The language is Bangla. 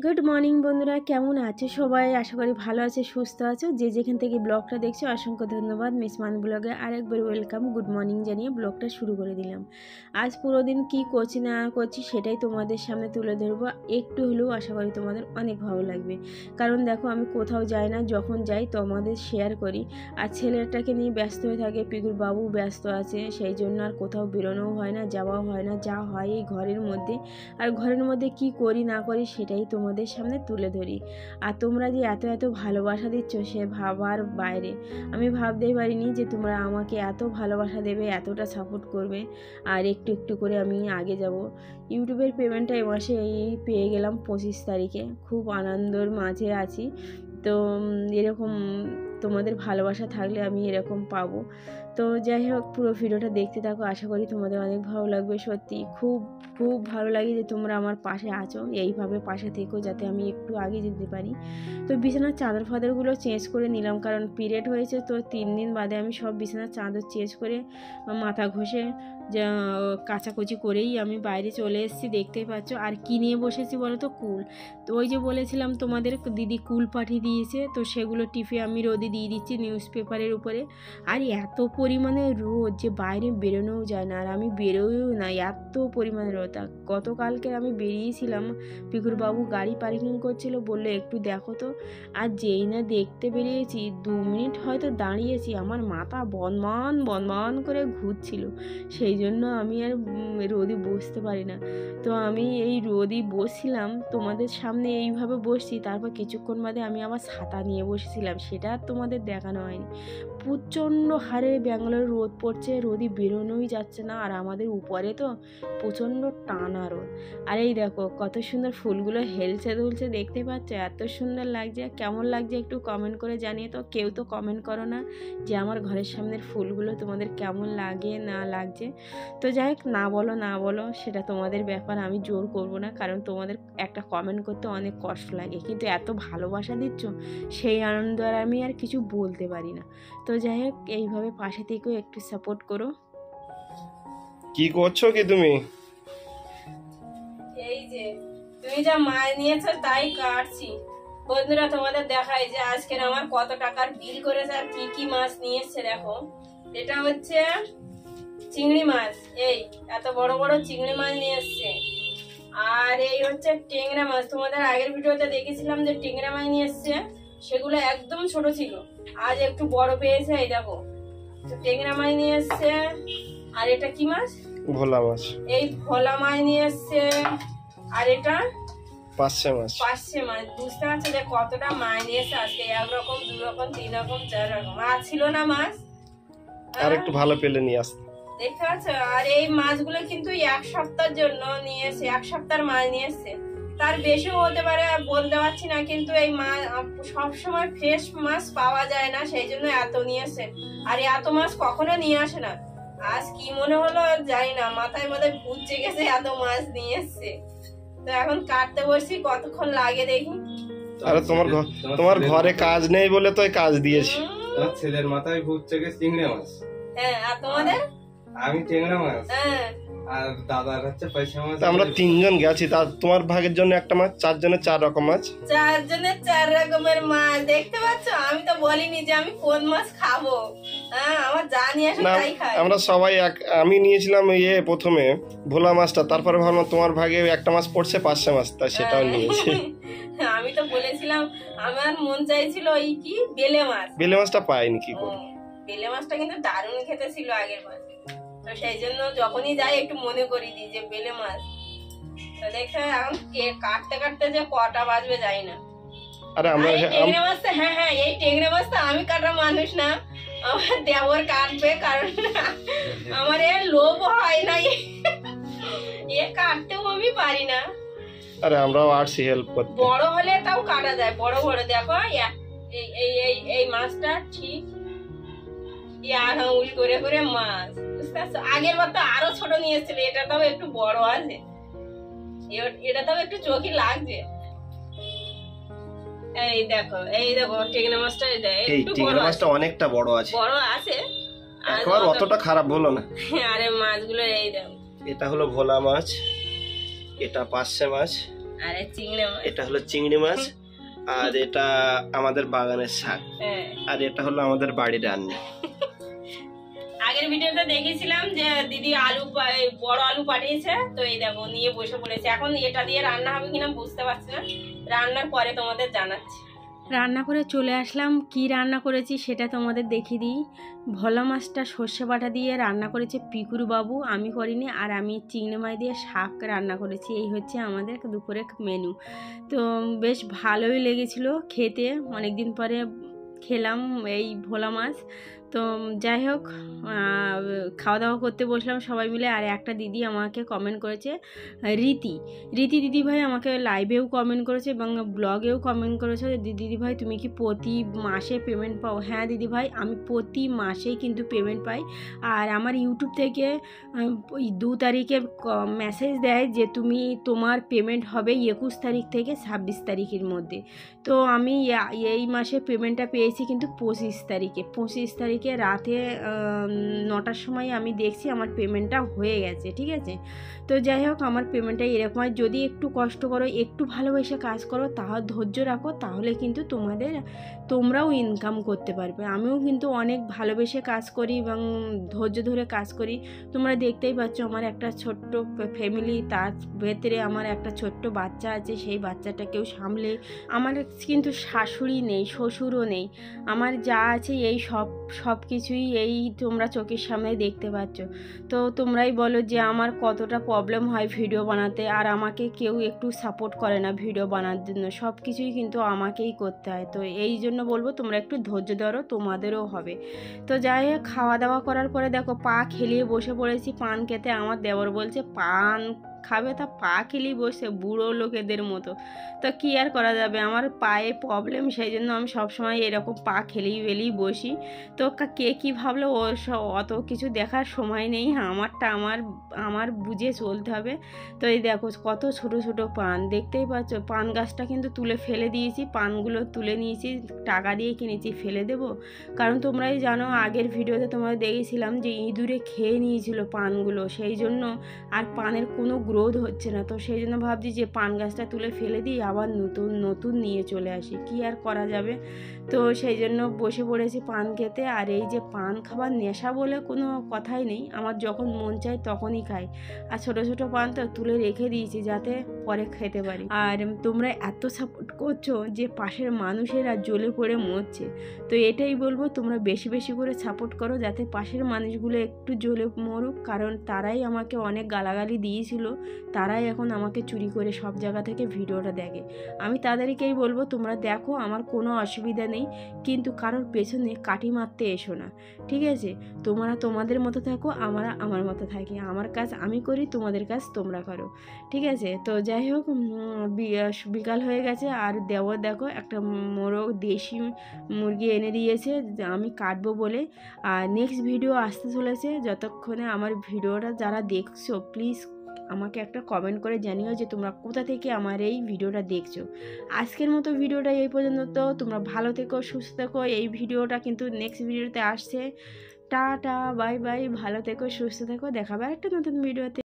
গুড মর্নিং বন্ধুরা, কেমন আছে সবাই? আশা করি ভালো আছে, সুস্থ আছো। যে যেখান থেকে ব্লগটা দেখছো অসংখ্য ধন্যবাদ। মিস মান ব্লগে আরেকবার ওয়েলকাম, গুড মর্নিং জানিয়ে ব্লগটা শুরু করে দিলাম। আজ পুরো দিন কী করছি না করছি সেটাই তোমাদের সামনে তুলে ধরবো। একটু হলেও আশা করি তোমাদের অনেক ভালো লাগবে, কারণ দেখো আমি কোথাও যাই না, যখন যাই তোমাদের শেয়ার করি। আর ছেলেটাকে নিয়ে ব্যস্ত হয়ে থাকে, পিকুর বাবু ব্যস্ত আছে, সেই জন্য আর কোথাও বেরোনোও হয় না, যাওয়াও হয় না, যা হয় এই ঘরের মধ্যে। আর ঘরের মধ্যে কি করি না করি সেটাই তোমাদের সামনে তুলে ধরি। আর তোমরা যে এত এত ভালোবাসা দিচ্ছ সে ভাবার বাইরে। আমি ভাবতেই পারিনি যে তোমরা আমাকে এত ভালোবাসা দেবে, এতটা সাপোর্ট করবে। আর একটু একটু করে আমি আগে যাব। ইউটিউবের পেমেন্টটা এ মাসে পেয়ে গেলাম 25 তারিখে। খুব আনন্দের মাঝে আছি। তো এরকম তোমাদের ভালোবাসা থাকলে আমি এরকম পাবো। তো যাই হোক, পুরো ভিডিওটা দেখতে থাকো, আশা করি তোমাদের অনেক ভালো লাগবে। সত্যি খুব খুব ভালো লাগে যে তোমরা আমার পাশে আছো, এইভাবে পাশে থেকো যাতে আমি একটু আগে যেতে পারি। তো বিছানার চাদর ফাদরগুলো চেঞ্জ করে নিলাম, কারণ পিরিয়ড হয়েছে তো 3 দিন বাদে আমি সব বিছানার চাদর চেঞ্জ করে মাথা ঘষে যা কাচাকুচি করেই আমি বাইরে চলে এসেছি, দেখতেই পাচ্ছ। আর কী নিয়ে বসেছি বলো তো? কুল। তো ওই যে বলেছিলাম তোমাদের দিদি কুল পাঠিয়ে দিয়েছে, তো সেগুলো টিপে আমি রোদে দিয়ে দিচ্ছি নিউজ পেপারের উপরে। আর এত পরিমাণে রোদ যে বাইরে বেরোনোও যায় না, আর আমি বেরোও না, এত পরিমাণে রোদ। গতকালকে আমি বেরিয়েছিলাম, পিকুর বাবু গাড়ি পার্কিং করছিল, বললো একটু দেখো তো। আর যেই না দেখতে বেরিয়েছি, 2 মিনিট হয়তো দাঁড়িয়েছি, আমার মাথা বনবন বনবন করে ঘুরছিল। সেই জন্য আমি আর রোদে বসতে পারি না। তো আমি এই রোদই বসছিলাম, তোমাদের সামনে এইভাবে বসছি, তারপর কিছুক্ষণ বাদে আমি আবার ছাতা নিয়ে বসেছিলাম, সেটা আর তোমাদের দেখানো হয়নি। প্রচণ্ড হারে ব্যাঙ্গালোরে রোদ পড়ছে, রোদে বেরোনোই যাচ্ছে না। আর আমাদের উপরে তো প্রচণ্ড টানা রোদ। আর এই দেখো কত সুন্দর ফুলগুলো হেলছে দুলছে, দেখতে পাচ্ছ? এত সুন্দর লাগছে। কেমন লাগছে একটু কমেন্ট করে জানিয়ে। তো কেউ তো কমেন্ট করো না যে আমার ঘরের সামনের ফুলগুলো তোমাদের কেমন লাগে না লাগছে। তো যাই হোক, না বলো না বলো সেটা তোমাদের ব্যাপার, আমি জোর করব না, কারণ তোমাদের একটা কমেন্ট করতে অনেক কষ্ট লাগে, কিন্তু এত ভালোবাসা দিচ্ছ সেই আনন্দ আর আমি আর কিছু বলতে পারি না। তো যাই হোক, এইভাবে পাশে থেকেও একটু সাপোর্ট করো। কি করছো কি তুমি? এই যে তুমি যা মাছ নিয়েছো তাই কাটছি। বন্ধুরা তোমাদের দেখাই যে আজকের আমার কত টাকার বিল করেছে আর কি কি মাছ নিয়ে এসছে। দেখো, এটা হচ্ছে চিংড়ি মাছ, এই এত বড় বড় চিংড়ি মাছ নিয়ে এসছে। আর এই হচ্ছে টেংরা মাছ, তোমাদের আগের ভিডিওতে দেখেছিলাম যে টেংরা মাছ নিয়ে এসছে, সেগুলো একদম ছোট ছিল, আজ একটু বড় পেয়েছে। এই দেখো, টেংরা মাছ নিয়ে এসছে। আর এটা কি মাছ? ভোলা মাছ। এই ভোলা মাছ নিয়ে এসছে। আর এটা পার্শে মাছ। পার্শে মাছ। বুঝতে পারছো যে কতটা মাছ নিয়ে এসছে আজকে? 1 রকম 2 রকম 3 রকম 4 রকম মাছ ছিল না মাছ। আর একটু ভালো পেলে নিয়ে আসতে, দেখতে পাচ্ছ? আর এই মাছগুলো কিন্তু 1 সপ্তাহের জন্য নিয়ে এসে, 1 সপ্তাহের মাছ নিয়ে এসছে। তার বেশিও হতে পারে, বলতে পারছি না, কিন্তু এই মাছ সবসময় ফ্রেশ মাছ পাওয়া যায় না, সেই জন্য এত নিয়ে এসে। আর এত মাছ কখনো নিয়ে আসে না। আজ কি মনে হলো জানি না, মাথায় মধ্যে ভূত জেগেছে, এত মাছ নিয়ে এসছে। তো এখন কাটতে বসছি, কতক্ষণ লাগে দেখি। আরে তোমার ঘরে কাজ নেই বলে তো কাজ দিয়েছি। ছেলের মাথায় ভূত জেগেছে চিংড়ি মাছ। হ্যাঁ, আর তোমাদের? আমি টেংরা মাছ। হ্যাঁ, আর দাদার হচ্ছে পয়সা মাছ। আমরা 3 জন গেছি, তা তোমার ভাগের জন্য একটা মাছ, 4 জনের 4 রকম মাছ। 4 জনের 4 রকমের মাছ। দেখতে পাচ্ছ? আমি তো বলিনি যে আমি কোন মাছ খাবো। হ্যাঁ, আমার যা নিয়ে আসে তাই খাই। আমরা সবাই আমি নিয়েছিলাম প্রথমে ভোলা মাছটা, তারপরে ভাবলাম তোমার ভাগে একটা মাছ পড়ছে পার্শে মাছ, তা সেটাও নিয়েছি। আমি তো বলেছিলাম আমার মন চাইছিল ওই কি বেলে মাছ। বেলে মাছটা পাইনি, কি করব? বেলে মাছটা কিন্তু দারুণ খেতে ছিল আগের মাছ, তো সেই জন্য যখনই যাই একটু মনে করি দিই যে বেলে মাছ। তো দেখতে এখন কাটতে কাটতে যে কটা বাজবে যাই না। আরে আমরা টেংরা মাছটা, হ্যাঁ এই টেংরা মাছটা আমি কাটার মানুষ না, আমার দেবর কাটবে, কারণ আমার এর লোভ হয় না, এ কাটতেও আমি পারি না। আরে আমরাও আসছি হেল্প করতে। বড় হলে তাও কাটা যায়, বড় বড়। দেখো এই মাছটা ঠিক উল করে করে মাছ, বুঝতে পারছো? আগের বার তো আরো ছোট নিয়ে এসেছিল, এটা তাও একটু বড় আছে, এটা তাও একটু চোখই লাগছে। এই দেখো টেংরা মাছটা, এই টেংরা মাছটা অনেকটা বড় আছে। বড় আছে, একবার অতটা খারাপ বলো না। আরে মাছগুলো এই দেখো, এটা হলো ভোলা মাছ, এটা পার্শে মাছ, আরে চিংড়ি মাছ। এটা হলো চিংড়ি মাছ, আর এটা আমাদের বাগানের শাক, হ্যাঁ। আর এটা হলো আমাদের বাড়ির রান্না। আগের ভিডিওতে দেখেছিলাম যে দিদি বড় আলু পাঠিয়েছে, তো এই দেখো নিয়ে বসে পড়েছে। এখন এটা দিয়ে রান্না হবে কিনা বুঝতে পারছি না, রান্নার পরে তোমাদের জানাচ্ছি। রান্না করে চলে আসলাম। কি রান্না করেছি সেটা তোমাদের দেখিয়ে দিই। ভোলা মাছটা সর্ষে বাটা দিয়ে রান্না করেছে পিকুর বাবু, আমি করিনি। আর আমি চিংড়ি মাছ দিয়ে শাক রান্না করেছি। এই হচ্ছে আমাদের দুপুরের মেনু। তো বেশ ভালোই লেগেছিল খেতে, অনেকদিন পরে খেলাম এই ভোলা মাছ। তো যাই হোক, খাওয়া দাওয়া করতে বসলাম সবাই মিলে। আর একটা দিদি আমাকে কমেন্ট করেছে, রীতি দিদি ভাই আমাকে লাইভেও কমেন্ট করেছে এবং ব্লগেও কমেন্ট করেছে, দিদি ভাই তুমি কি প্রতি মাসে পেমেন্ট পাও? হ্যাঁ দিদি ভাই, আমি প্রতি মাসেই কিন্তু পেমেন্ট পাই। আর আমার ইউটিউব থেকে 2 তারিখে মেসেজ দেয় যে তোমার পেমেন্ট হবে 21 তারিখ থেকে 26 তারিখের মধ্যে। তো আমি এই মাসে পেমেন্টটা পেয়েছি কিন্তু 25 তারিখে রাতে 9টার সময় আমি দেখছি আমার পেমেন্টটা হয়ে গেছে। ঠিক আছে, তো যাই হোক আমার পেমেন্টটা এরকম হয়। যদি একটু কষ্ট করো, একটু ভালোবেসে কাজ করো, ধৈর্য রাখো, তাহলে কিন্তু তোমরাও ইনকাম করতে পারবে। আমিও কিন্তু অনেক ভালোবেসে কাজ করি এবং ধৈর্য ধরে কাজ করি। তোমরা দেখতেই পাচ্ছ আমার একটা ছোট্ট ফ্যামিলি, তার ভেতরে আমার একটা ছোট্ট বাচ্চা আছে, সেই বাচ্চাটাকেও সামলে। আমার কিন্তু শাশুড়ি নেই, শ্বশুরও নেই, আমার যা আছে এই সব কিছুই এই তোমরা চোখের সামনে দেখতে পাচ্ছ। তো তোমরাই বলো যে আমার কতটা প্রবলেম হয় ভিডিও বানাতে, আর আমাকে কেউ একটু সাপোর্ট করে না ভিডিও বানার জন্য, সব কিছুই কিন্তু আমাকেই করতে হয়। তো এই জন্য বলবো তোমরা একটু ধৈর্য ধরো, তোমাদেরও হবে। তো যাই হোক খাওয়া দাওয়া করার পরে দেখো পা খেলিয়ে বসে পড়েছি পান খেতে। আমার দেবর বলছে পান খাবে, তা পা খেলিয়ে বসে বুড়ো লোকেদের মতো। তো কী আর করা যাবে, আমার পায়ে প্রবলেম, সেই জন্য আমি সবসময় এরকম পা খেলিয়ে বসি। তো কে কী ভাবলো অত কিছু দেখার সময় নেই, আমার বুঝে চলতে হবে। তো এই দেখো কত ছোট ছোট পান, দেখতেই পাচ্ছ। পান গাছটা কিন্তু তুলে ফেলে দিয়েছি, পানগুলো তুলে নিয়েছি, টাকা দিয়ে কিনেছি, ফেলে দেব? কারণ তোমরাই জানো আগের ভিডিওতে তোমরা দেখেছিলাম যে ইঁদুরে খেয়ে নিয়েছিল পানগুলো, সেই জন্য আর পানের কোনো গ্রোথ হচ্ছে না। তো সেই জন্য ভাবছি যে পান গাছটা তুলে ফেলে দিই, আবার নতুন নিয়ে চলে আসি, কি আর করা যাবে। তো সেই জন্য বসে পড়েছি পান খেতে। আর এই যে পান খাবার নেশা বলে কোনো কথাই নেই, আমার যখন মন চায় তখনই খাই। আর ছোট ছোট পান তো তুলে রেখে দিয়েছি যাতে পরে খেতে পারি। আর তোমরা এত সাপোর্ট করছো যে পাশের মানুষেরা জ্বলে পড়ে মরছে। তো এটাই বলবো তোমরা বেশি বেশি করে সাপোর্ট করো, যাতে পাশের মানুষগুলো একটু জ্বলে মরুক। কারণ তারাই আমাকে অনেক গালাগালি দিয়েছিল, তারাই এখন আমাকে চুরি করে সব জায়গা থেকে ভিডিওটা দেখে। আমি তাদেরকেই বলবো তোমরা দেখো, আমার কোনো অসুবিধা নেই, কিন্তু কারোর পেছনে কাটি মারতে এসো না। ঠিক আছে, তোমরা তোমাদের মতো থাকো, আমরা আমার মতো থাকি। আমার কাজ আমি করি, তোমাদের কাজ তোমরা করো। ঠিক আছে, তো যাই হোক বিকাল হয়ে গেছে। আর দেবর দেখো একটা দেশি মুরগি এনে দিয়েছে, আমি কাটবো বলে। আর নেক্সট ভিডিও আসতে চলেছে। যতক্ষণে আমার ভিডিওটা যারা দেখছো প্লিজ আমাকে একটা কমেন্ট করে জানিও যে তোমরা কোথা থেকে আমার এই ভিডিওটা দেখছো। আজকের মতো ভিডিওটা এই পর্যন্ত। তো তোমরা ভালো থেকো, সুস্থ থেকো। এই ভিডিওটা কিন্তু নেক্সট ভিডিওতে আসছে। টাটা, বাই বাই, ভালো থেকো, সুস্থ থেকো, দেখাবে একটা নতুন ভিডিওতে।